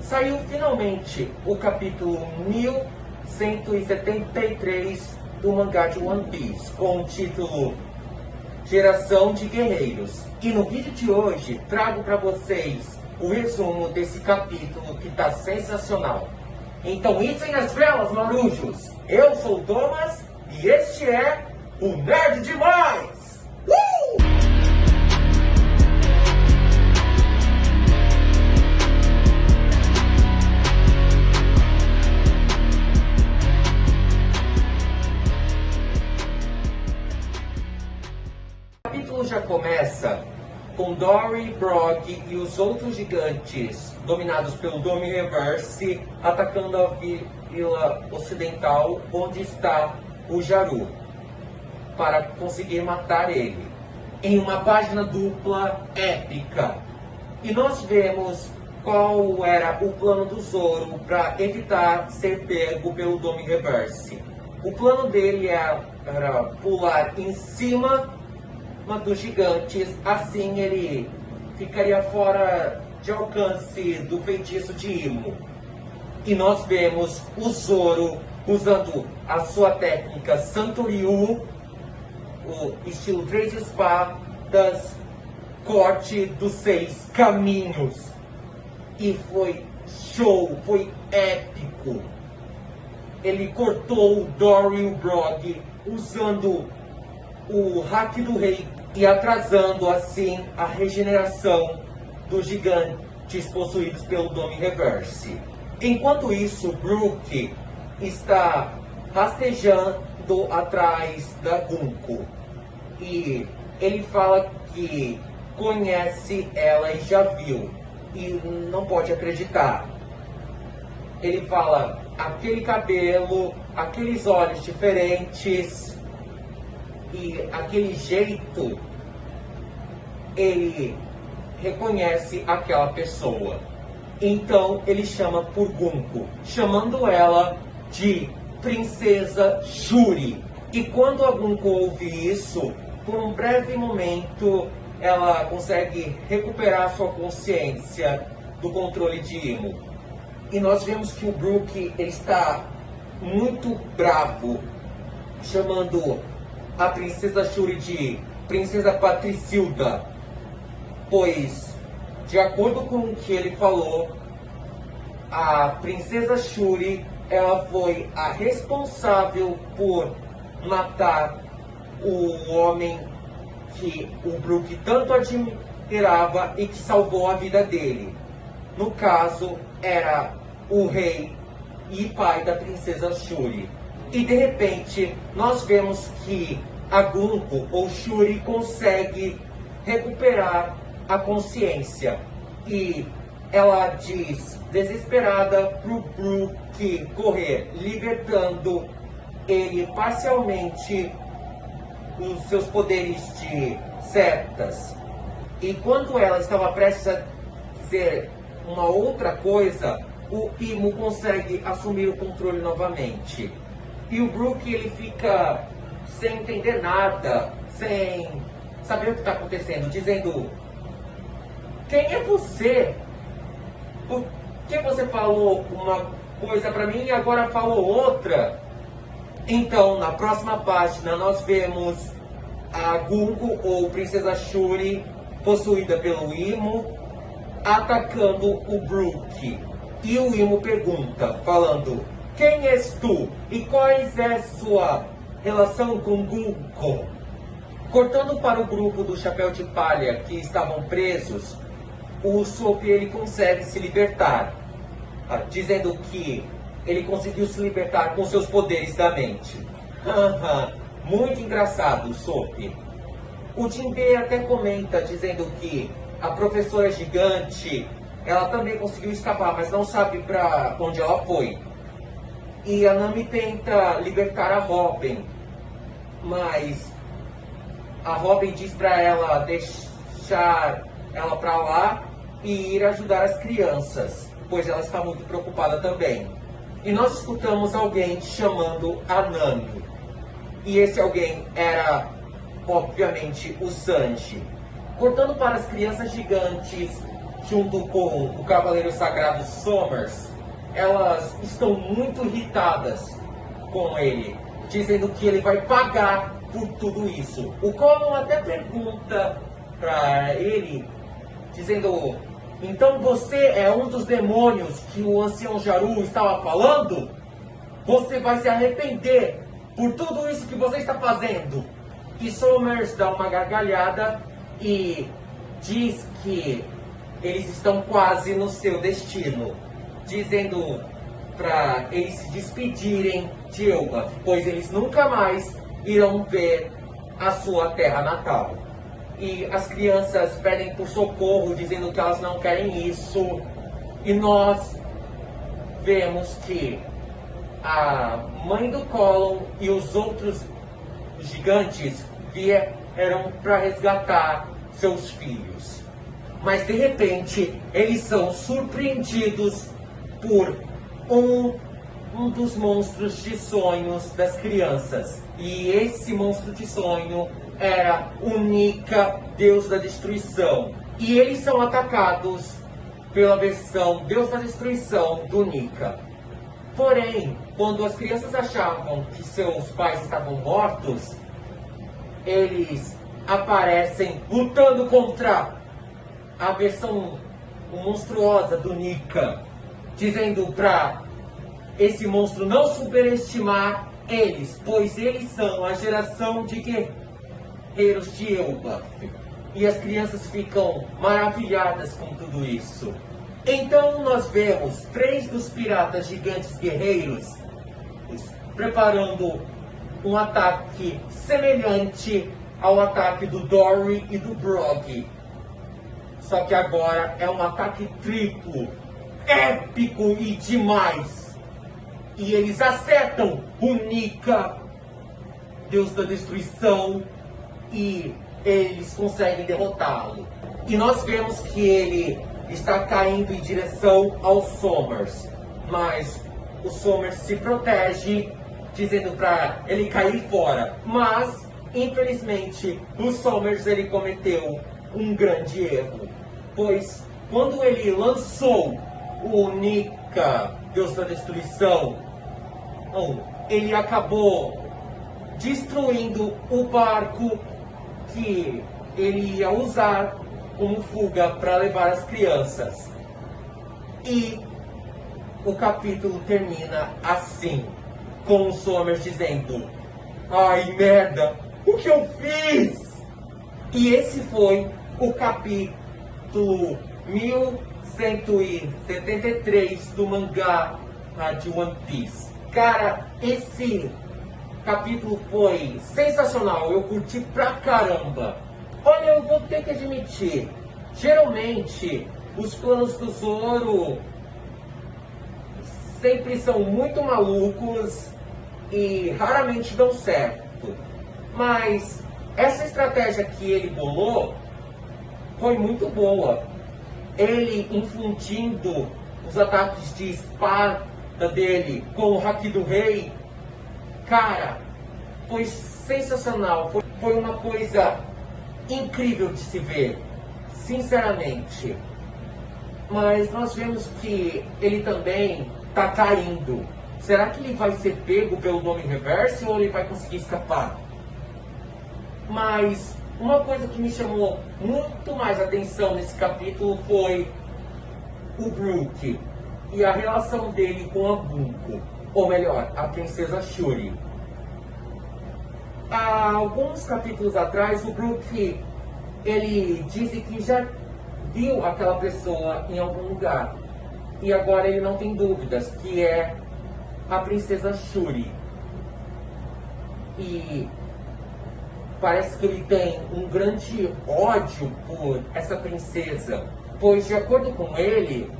Saiu finalmente o capítulo 1173 do mangá de One Piece, com o título Geração de Guerreiros. E no vídeo de hoje trago para vocês o resumo desse capítulo que está sensacional. Então içem as velas, marujos! Eu sou o Thomas e este é o Nerd Demais! O capítulo já começa com Dory, Brock e os outros gigantes dominados pelo Domi Reverse atacando a vila ocidental onde está o Jaru para conseguir matar ele em uma página dupla épica. E nós vemos qual era o plano do Zoro para evitar ser pego pelo Domi Reverse. O plano dele era pular em cima dos gigantes, assim ele ficaria fora de alcance do feitiço de Imo. E nós vemos o Zoro usando a sua técnica Santoryu, o estilo Três Espadas, corte dos 6 caminhos. E foi show, foi épico. Ele cortou o Dory e o Brock usando o hack do rei e atrasando assim a regeneração dos gigantes possuídos pelo Domi Reverse. Enquanto isso, Brook está rastejando atrás da Gunko e ele fala que conhece ela e já viu e não pode acreditar. Ele fala aquele cabelo, aqueles olhos diferentes e aquele jeito, ele reconhece aquela pessoa. Então ele chama por Gunko, chamando ela de Princesa Shuri. E quando a Gunko ouve isso, por um breve momento, ela consegue recuperar sua consciência do controle de Imo. E nós vemos que o Brook está muito bravo, chamando a Princesa Shuri de Princesa Patricilda, pois, de acordo com o que ele falou, a Princesa Shuri, ela foi a responsável por matar o homem que o Brook tanto admirava e que salvou a vida dele. No caso, era o rei e pai da Princesa Shuri. E de repente, nós vemos que a Gunko, ou Shuri, consegue recuperar a consciência. E ela diz, desesperada, pro Brook correr, libertando ele parcialmente os seus poderes de setas. E quando ela estava prestes a dizer uma outra coisa, o Imo consegue assumir o controle novamente. E o Brook, ele fica sem entender nada, sem saber o que está acontecendo, dizendo: quem é você? Por que você falou uma coisa para mim e agora falou outra? Então, na próxima página, nós vemos a Gunko, ou Princesa Shuri, possuída pelo Imo, atacando o Brook. E o Imo pergunta, falando: quem és tu? E quais é sua relação com Gunko? Cortando para o grupo do Chapéu de Palha, que estavam presos, o Usopp, ele consegue se libertar, dizendo que ele conseguiu se libertar com seus poderes da mente. Muito engraçado, Usopp. O Jinbei até comenta, dizendo que a professora gigante, ela também conseguiu escapar, mas não sabe para onde ela foi. E a Nami tenta libertar a Robin, mas a Robin diz para ela deixar ela para lá e ir ajudar as crianças, pois ela está muito preocupada também. E nós escutamos alguém chamando a Nami. E esse alguém era, obviamente, o Sanji. Cortando para as crianças gigantes junto com o Cavaleiro Sagrado Somers, elas estão muito irritadas com ele, dizendo que ele vai pagar por tudo isso. O Colin até pergunta para ele, dizendo: então você é um dos demônios que o Ancião Jaru estava falando? Você vai se arrepender por tudo isso que você está fazendo. E Somers dá uma gargalhada e diz que eles estão quase no seu destino, dizendo para eles se despedirem de Elbaf, pois eles nunca mais irão ver a sua terra natal. E as crianças pedem por socorro, dizendo que elas não querem isso. E nós vemos que a mãe do Colin e os outros gigantes vieram para resgatar seus filhos. Mas de repente eles são surpreendidos por um dos monstros de sonhos das crianças. E esse monstro de sonho era o Nika, Deus da Destruição. E eles são atacados pela versão Deus da Destruição do Nika. Porém, quando as crianças achavam que seus pais estavam mortos, eles aparecem lutando contra a versão monstruosa do Nika, dizendo para esse monstro não superestimar eles, pois eles são a geração de guerreiros de Elbaf. E as crianças ficam maravilhadas com tudo isso. Então nós vemos 3 dos piratas gigantes guerreiros preparando um ataque semelhante ao ataque do Dory e do Brog. Só que agora é um ataque triplo, épico e demais. E eles acertam o Nika, Deus da Destruição, e eles conseguem derrotá-lo. E nós vemos que ele está caindo em direção ao Somers, mas o Somers se protege, dizendo para ele cair fora. Mas, infelizmente, o Somers ele cometeu um grande erro, pois quando ele lançou o Nika, Deus da Destruição, ele acabou destruindo o barco que ele ia usar como fuga para levar as crianças. E o capítulo termina assim, com o Somers dizendo: ai merda, o que eu fiz? E esse foi o capítulo 1173 do mangá de One Piece. Cara, esse capítulo foi sensacional, eu curti pra caramba. Olha, eu vou ter que admitir, geralmente os planos do Zoro sempre são muito malucos e raramente dão certo. Mas essa estratégia que ele bolou foi muito boa. Ele infundindo os ataques de espada dele com o Haki do Rei, cara, foi sensacional. Foi uma coisa incrível de se ver, sinceramente. Mas nós vemos que ele também está caindo. Será que ele vai ser pego pelo nome reverse ou ele vai conseguir escapar? Mas uma coisa que me chamou muito mais atenção nesse capítulo foi o Brook e a relação dele com a Bunko, ou melhor, a princesa Shuri. Há alguns capítulos atrás, o Brook ele disse que já viu aquela pessoa em algum lugar. E agora ele não tem dúvidas que é a princesa Shuri. E parece que ele tem um grande ódio por essa princesa, pois de acordo com ele,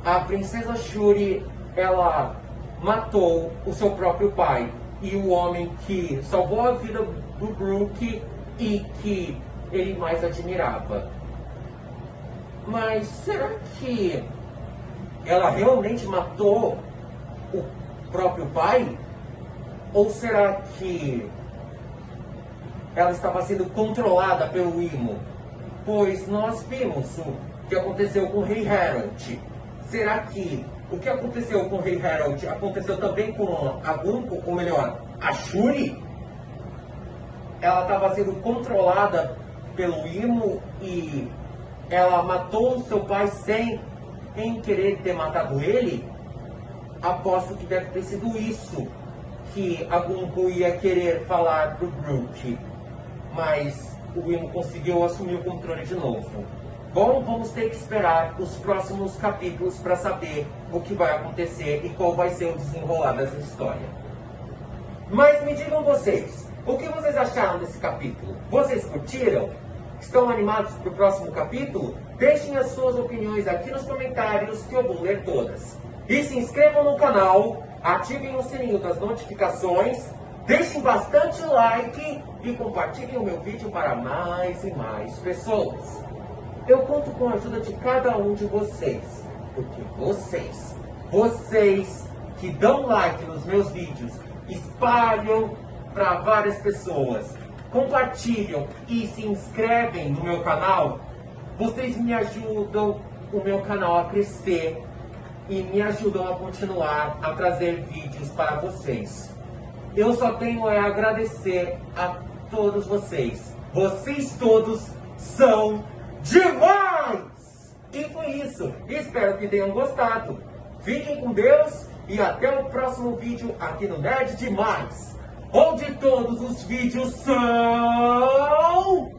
a princesa Shuri, ela matou o seu próprio pai e o homem que salvou a vida do Brook e que ele mais admirava. Mas será que ela realmente matou o próprio pai? Ou será que ela estava sendo controlada pelo Imo? Pois nós vimos que aconteceu com o Rei Harold. Será que o que aconteceu com o Rei Harold aconteceu também com a Gunko, ou melhor, a Shuri? Ela estava sendo controlada pelo Imo e ela matou o seu pai sem querer ter matado ele? Aposto que deve ter sido isso que a Gunko ia querer falar pro Brook. Mas o Imo conseguiu assumir o controle de novo. Bom, vamos ter que esperar os próximos capítulos para saber o que vai acontecer e qual vai ser o desenrolar dessa história. Mas me digam vocês, o que vocês acharam desse capítulo? Vocês curtiram? Estão animados para o próximo capítulo? Deixem as suas opiniões aqui nos comentários que eu vou ler todas. E se inscrevam no canal, ativem o sininho das notificações, deixem bastante like e compartilhem o meu vídeo para mais e mais pessoas. Eu conto com a ajuda de cada um de vocês, porque vocês que dão like nos meus vídeos, espalham para várias pessoas, compartilham e se inscrevem no meu canal, vocês me ajudam o meu canal a crescer e me ajudam a continuar a trazer vídeos para vocês. Eu só tenho a agradecer a todos vocês. Vocês todos são demais! E foi isso. Espero que tenham gostado. Fiquem com Deus e até o próximo vídeo aqui no Nerd Demais, onde todos os vídeos são